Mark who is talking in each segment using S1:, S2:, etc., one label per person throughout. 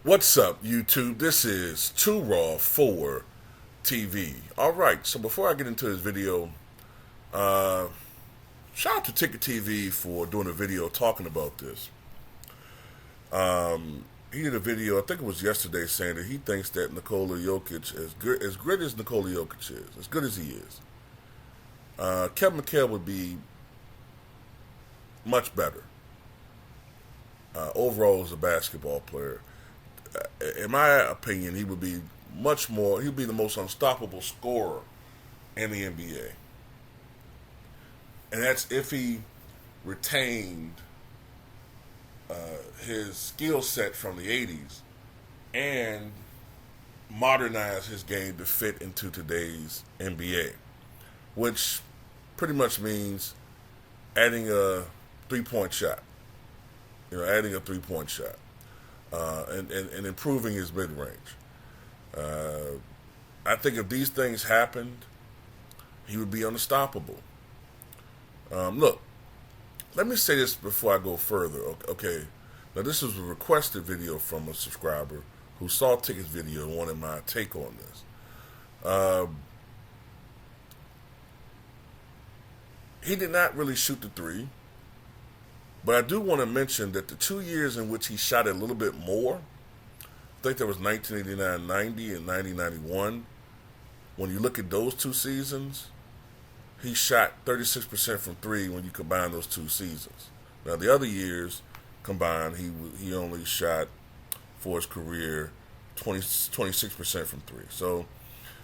S1: What's up, YouTube? This is Too Raw for TV. Alright, so before I get into this video, shout out to Ticket TV for doing a video talking about this. He did a video, I think it was yesterday, saying that he thinks that Nikola Jokic, as good as Nikola Jokic is, as good as he is, Kevin Mchale would be much better overall as a basketball player. In my opinion, he would be much more. He would be the most unstoppable scorer in the NBA, and that's if he retained his skill set from the '80s and modernized his game to fit into today's NBA, which pretty much means adding a three-point shot. Adding a three-point shot. And improving his mid-range. I think if these things happened, he would be unstoppable. Look, let me say this before I go further. Okay, now this was a requested video from a subscriber who saw Ticket's video and wanted my take on this. He did not really shoot the three. But I do want to mention that the 2 years in which he shot it a little bit more, I think that was 1989-90 and 90-91. When you look at those two seasons, he shot 36% from three when you combine those two seasons. Now, the other years combined, he only shot, for his career, 26% from three. So,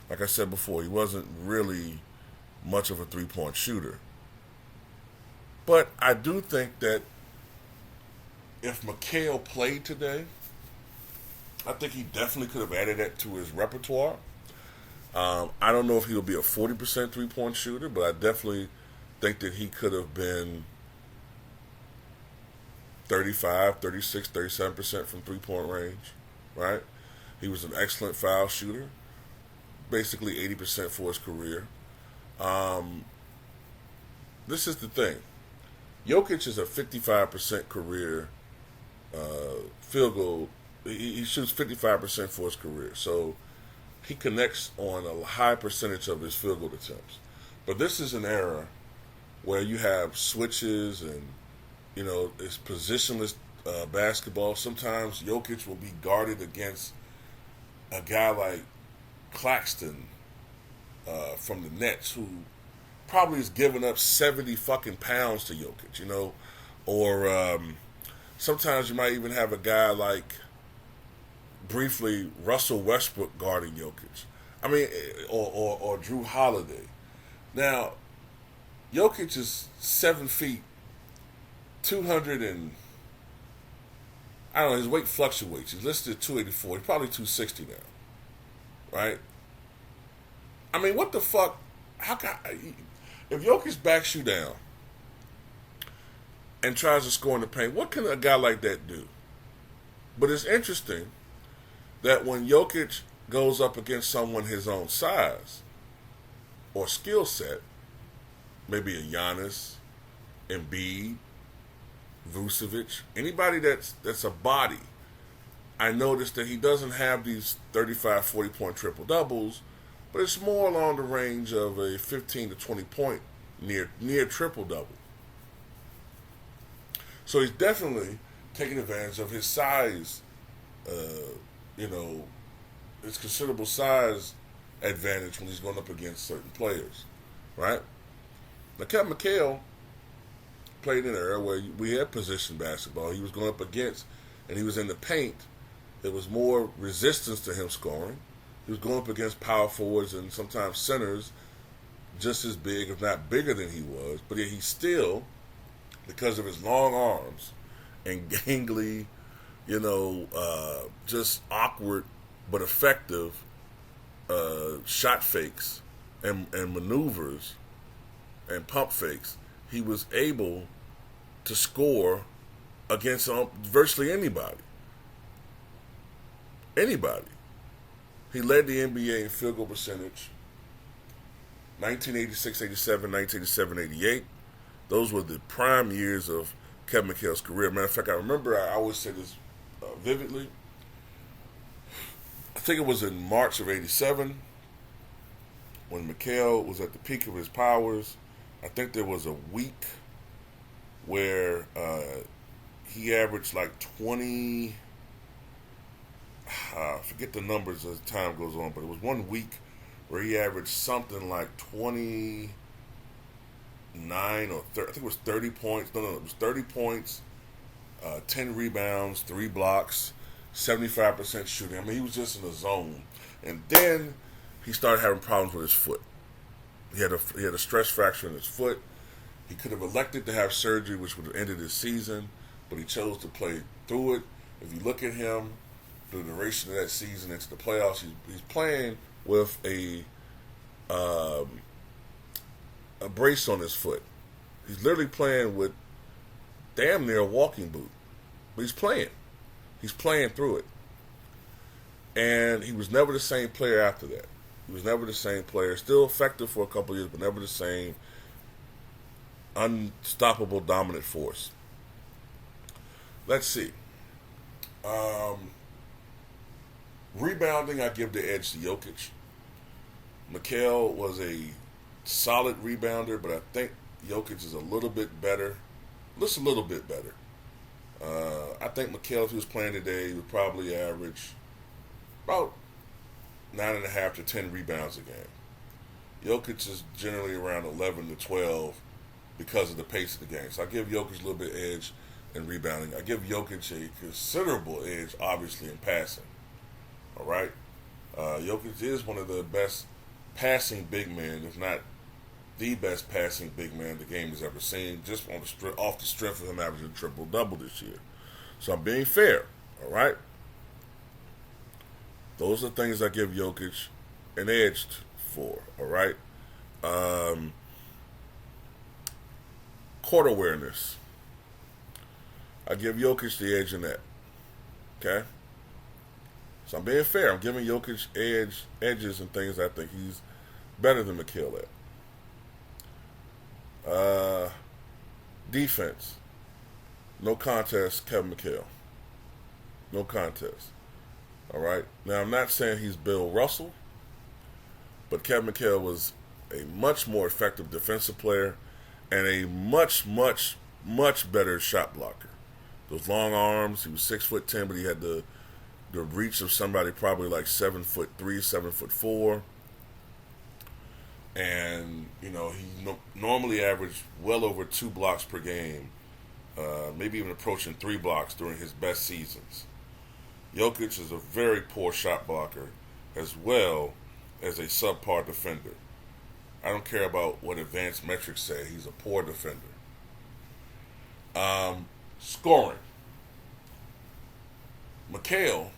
S1: like I said before, he wasn't really much of a three-point shooter. But I do think that if Mchale played today, I think he definitely could have added that to his repertoire. I don't know if he'll be a 40% three-point shooter, but I definitely think that he could have been 35, 36, 37% from three-point range, right? He was an excellent foul shooter, basically 80% for his career. This is the thing. Jokic is a 55% career field goal. He shoots 55% for his career. So he connects on a high percentage of his field goal attempts. But this is an era where you have switches and, it's positionless basketball. Sometimes Jokic will be guarded against a guy like Claxton from the Nets, who probably is giving up 70 fucking pounds to Jokic, or sometimes you might even have a guy like, briefly, Russell Westbrook guarding Jokic. I mean, or Drew Holiday. Now, Jokic is 7 feet, 200 and, I don't know, his weight fluctuates. He's listed at 284. He's probably 260 now, right? I mean, what the fuck? How can if Jokic backs you down and tries to score in the paint, what can a guy like that do? But it's interesting that when Jokic goes up against someone his own size or skill set, maybe a Giannis, Embiid, Vucevic, anybody that's a body, I noticed that he doesn't have these 35, 40-point triple-doubles, but it's more along the range of a 15 to 20 point near triple-double. So he's definitely taking advantage of his size, his considerable size advantage when he's going up against certain players, right? Now, Kevin Mchale played in an era where we had position basketball. He was going up against, and he was in the paint. There was more resistance to him scoring. He was going up against power forwards and sometimes centers just as big, if not bigger than he was. But yet he still, because of his long arms and gangly, just awkward but effective shot fakes and maneuvers and pump fakes, he was able to score against virtually anybody. Anybody. He led the NBA in field goal percentage 1986, 87, 1987, 88. Those were the prime years of Kevin Mchale's career. Matter of fact, I remember, I always say this vividly. I think it was in March of '87 when Mchale was at the peak of his powers. I think there was a week where he averaged like 20. I forget the numbers as time goes on, but it was one week where he averaged something like 29 or 30, I think it was 30 points. No, it was 30 points, 10 rebounds, 3 blocks, 75% shooting. I mean, he was just in a zone. And then he started having problems with his foot. He had a stress fracture in his foot. He could have elected to have surgery, which would have ended his season, but he chose to play through it. If you look at him, the duration of that season into the playoffs, he's playing with a brace on his foot. He's literally playing with damn near a walking boot, but he's playing. He's playing through it, and he was never the same player after that. He was never the same player. Still effective for a couple of years, but never the same unstoppable dominant force. Let's see. Rebounding, I give the edge to Jokic. Mchale was a solid rebounder, but I think Jokic is a little bit better. Just a little bit better. I think Mchale, if he was playing today, would probably average about 9.5 to 10 rebounds a game. Jokic is generally around 11 to 12 because of the pace of the game. So I give Jokic a little bit edge in rebounding. I give Jokic a considerable edge, obviously, in passing. All right? Jokic is one of the best passing big men, if not the best passing big man the game has ever seen, just off the strength of him averaging a triple-double this year. So I'm being fair, all right? Those are the things I give Jokic an edge for, all right? Court awareness. I give Jokic the edge in that, okay? So I'm being fair. I'm giving Jokic edges and things I think he's better than Mchale at. Defense. No contest, Kevin Mchale. No contest. All right? Now, I'm not saying he's Bill Russell, but Kevin Mchale was a much more effective defensive player and a much, much, much better shot blocker. Those long arms, he was 6'10", but he had the reach of somebody probably like 7'3", 7'4". And, he normally averaged well over 2 blocks per game, maybe even approaching 3 blocks during his best seasons. Jokic is a very poor shot blocker as well as a subpar defender. I don't care about what advanced metrics say. He's a poor defender. Scoring. Mchale,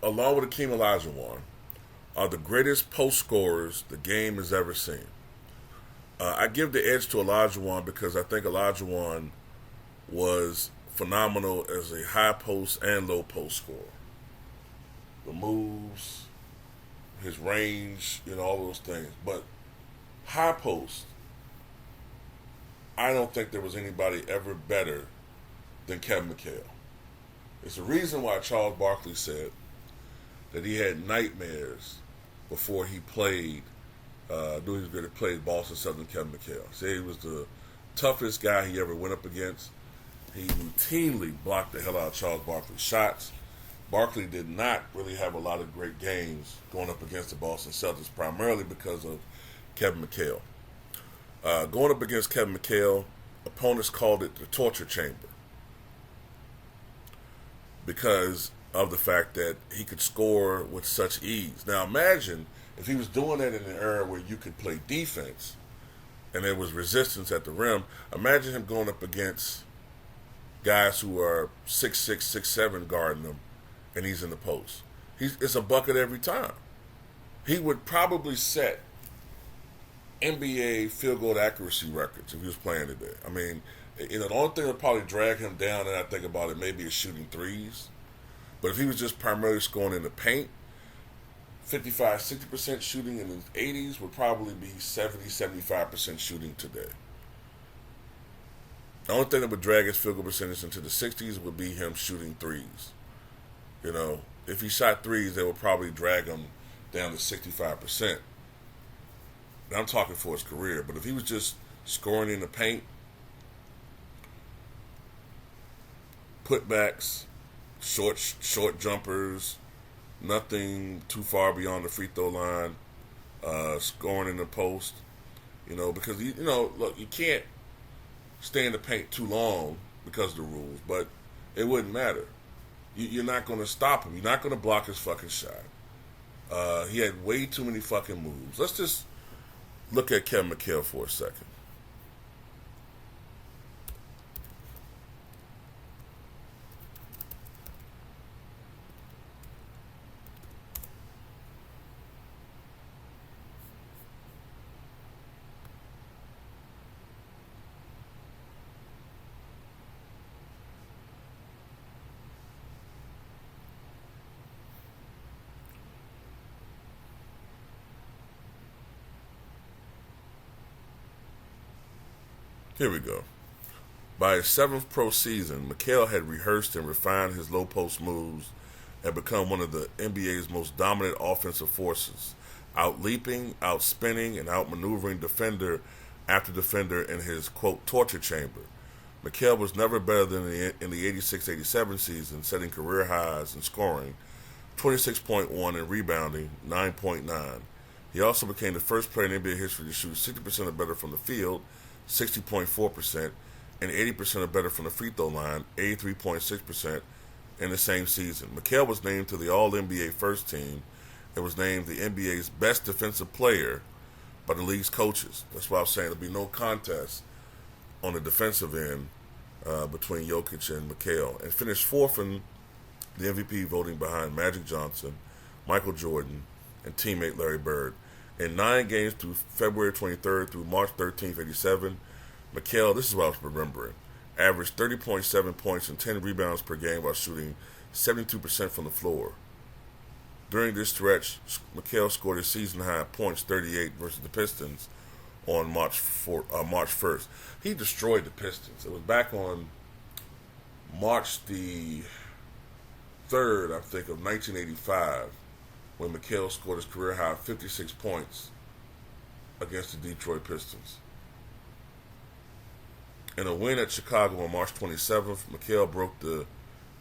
S1: along with Akeem Olajuwon, are the greatest post scorers the game has ever seen. I give the edge to Olajuwon because I think Olajuwon was phenomenal as a high post and low post scorer. The moves, his range, all those things. But high post, I don't think there was anybody ever better than Kevin Mchale. It's the reason why Charles Barkley said that he had nightmares before he played, knew he was going to play Boston Celtics. Kevin Mchale. Said he was the toughest guy he ever went up against. He routinely blocked the hell out of Charles Barkley's shots. Barkley did not really have a lot of great games going up against the Boston Celtics, primarily because of Kevin Mchale. Going up against Kevin Mchale, opponents called it the torture chamber because of the fact that he could score with such ease. Now imagine if he was doing that in an era where you could play defense and there was resistance at the rim. Imagine him going up against guys who are 6'6", 6'7", guarding him, and he's in the post. It's a bucket every time. He would probably set NBA field goal accuracy records if he was playing today. I mean, the only thing that would probably drag him down, and I think about it, maybe is shooting threes. But if he was just primarily scoring in the paint, 55, 60% shooting in the 80s would probably be 70, 75% shooting today. The only thing that would drag his field goal percentage into the 60s would be him shooting threes. if he shot threes, they would probably drag him down to 65%. And I'm talking for his career. But if he was just scoring in the paint, putbacks, short jumpers, nothing too far beyond the free throw line, scoring in the post, because look, you can't stay in the paint too long because of the rules, but it wouldn't matter. You're not going to stop him. You're not going to block his fucking shot. He had way too many fucking moves. Let's just look at Kevin McHale for a second. Here we go. By his seventh pro season, McHale had rehearsed and refined his low post moves and become one of the NBA's most dominant offensive forces, out-leaping, out-spinning, and out-maneuvering defender after defender in his, quote, torture chamber. McHale was never better than in the 86-87 season, setting career highs in scoring, 26.1 in rebounding, 9.9. He also became the first player in NBA history to shoot 60% or better from the field, 60.4%, and 80% or better from the free throw line, 83.6%, in the same season. McHale was named to the All-NBA First Team and was named the NBA's best defensive player by the league's coaches. That's why I was saying there'll be no contest on the defensive end between Jokic and McHale, and finished fourth in the MVP voting behind Magic Johnson, Michael Jordan, and teammate Larry Bird. In 9 games through February 23rd through March 13th, 87, McHale, this is what I was remembering, averaged 30.7 points and 10 rebounds per game while shooting 72% from the floor. During this stretch, McHale scored his season-high points 38 versus the Pistons on March 1st. He destroyed the Pistons. It was back on March the 3rd, I think, of 1985 when McHale scored his career-high 56 points against the Detroit Pistons. In a win at Chicago on March 27th, McHale broke the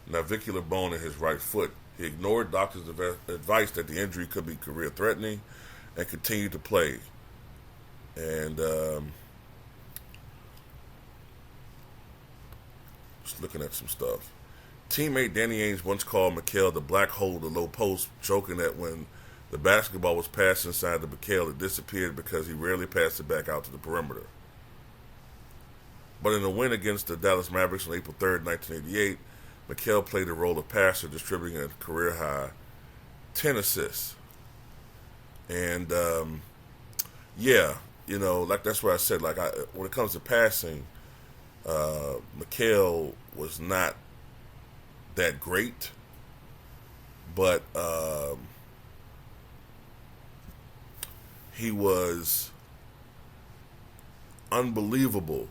S1: navicular bone in his right foot. He ignored doctors' advice that the injury could be career-threatening and continued to play. And just looking at some stuff. Teammate Danny Ainge once called McHale the black hole of the low post, joking that when the basketball was passed inside the McHale, it disappeared because he rarely passed it back out to the perimeter. But in a win against the Dallas Mavericks on April 3rd, 1988, McHale played the role of passer, distributing a career-high 10 assists. And, like that's what I said. When it comes to passing, McHale was not that great, but he was unbelievable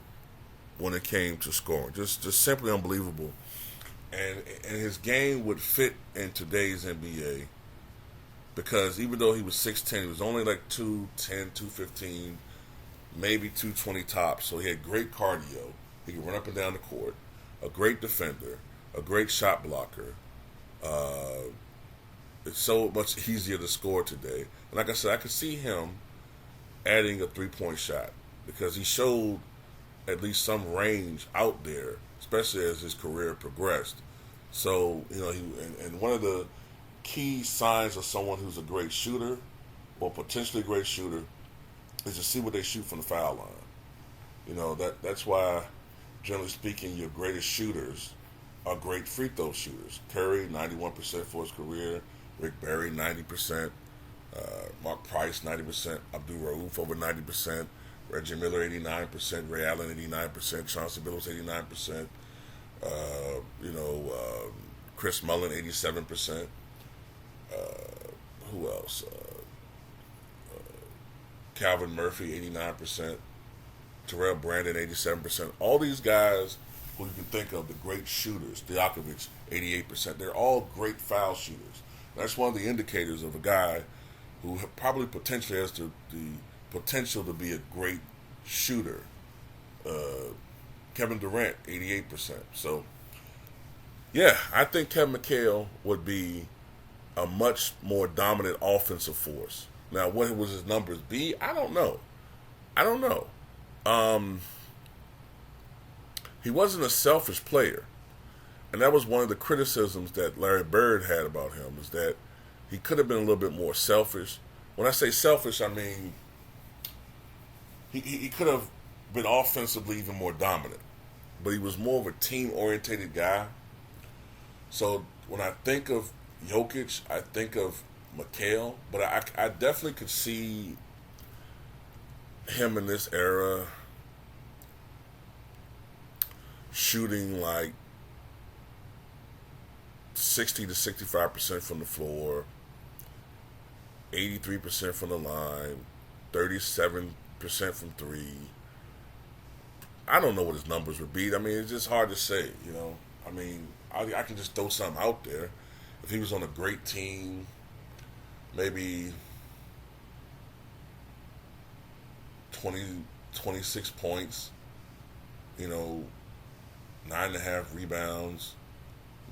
S1: when it came to scoring. Just simply unbelievable. And his game would fit in today's NBA because even though he was 6'10", he was only like 210, 215, maybe 220 tops. So he had great cardio. He could run up and down the court. A great defender. A great shot blocker. It's so much easier to score today. And like I said, I could see him adding a three-point shot because he showed at least some range out there, especially as his career progressed. So, and one of the key signs of someone who's a great shooter or potentially a great shooter is to see what they shoot from the foul line. That's why, generally speaking, your greatest shooters are great free throw shooters. Curry, 91% for his career. Rick Barry, 90%. Mark Price, 90%. Abdul Rauf, over 90%. Reggie Miller, 89%. Ray Allen, 89%. Chauncey Billups, 89%. Chris Mullin, 87%. Who else? Calvin Murphy, 89%. Terrell Brandon, 87%. All these guys who you can think of, the great shooters, Djokovic, 88%. They're all great foul shooters. That's one of the indicators of a guy who probably potentially has the potential to be a great shooter. Kevin Durant, 88%. So, yeah, I think Kevin McHale would be a much more dominant offensive force. Now, what would his numbers be? I don't know. I don't know. He wasn't a selfish player. And that was one of the criticisms that Larry Bird had about him, is that he could have been a little bit more selfish. When I say selfish, I mean he could have been offensively even more dominant. But he was more of a team-orientated guy. So when I think of Jokic, I think of McHale. But I definitely could see him in this era shooting like 60 to 65% from the floor, 83% from the line, 37% from three. I don't know what his numbers would be. I mean, it's just hard to say, you know. I mean, I can just throw something out there. If he was on a great team, maybe 26 points, you know, 9.5 rebounds,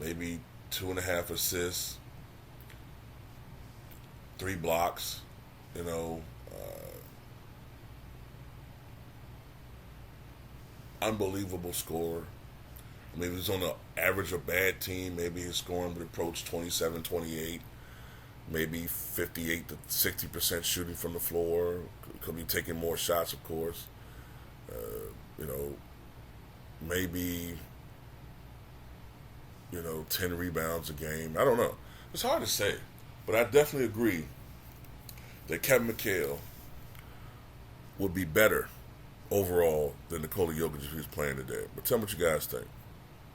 S1: maybe 2.5 assists, 3 blocks, you know, unbelievable scorer. Maybe he was on the average of bad team. Maybe his scoring would approach 27, 28. Maybe 58 to 60% shooting from the floor. Could be taking more shots, of course. You know, maybe, 10 rebounds a game. I don't know. It's hard to say. But I definitely agree that Kevin McHale would be better overall than Nikola Jokic if he was playing today. But tell me what you guys think.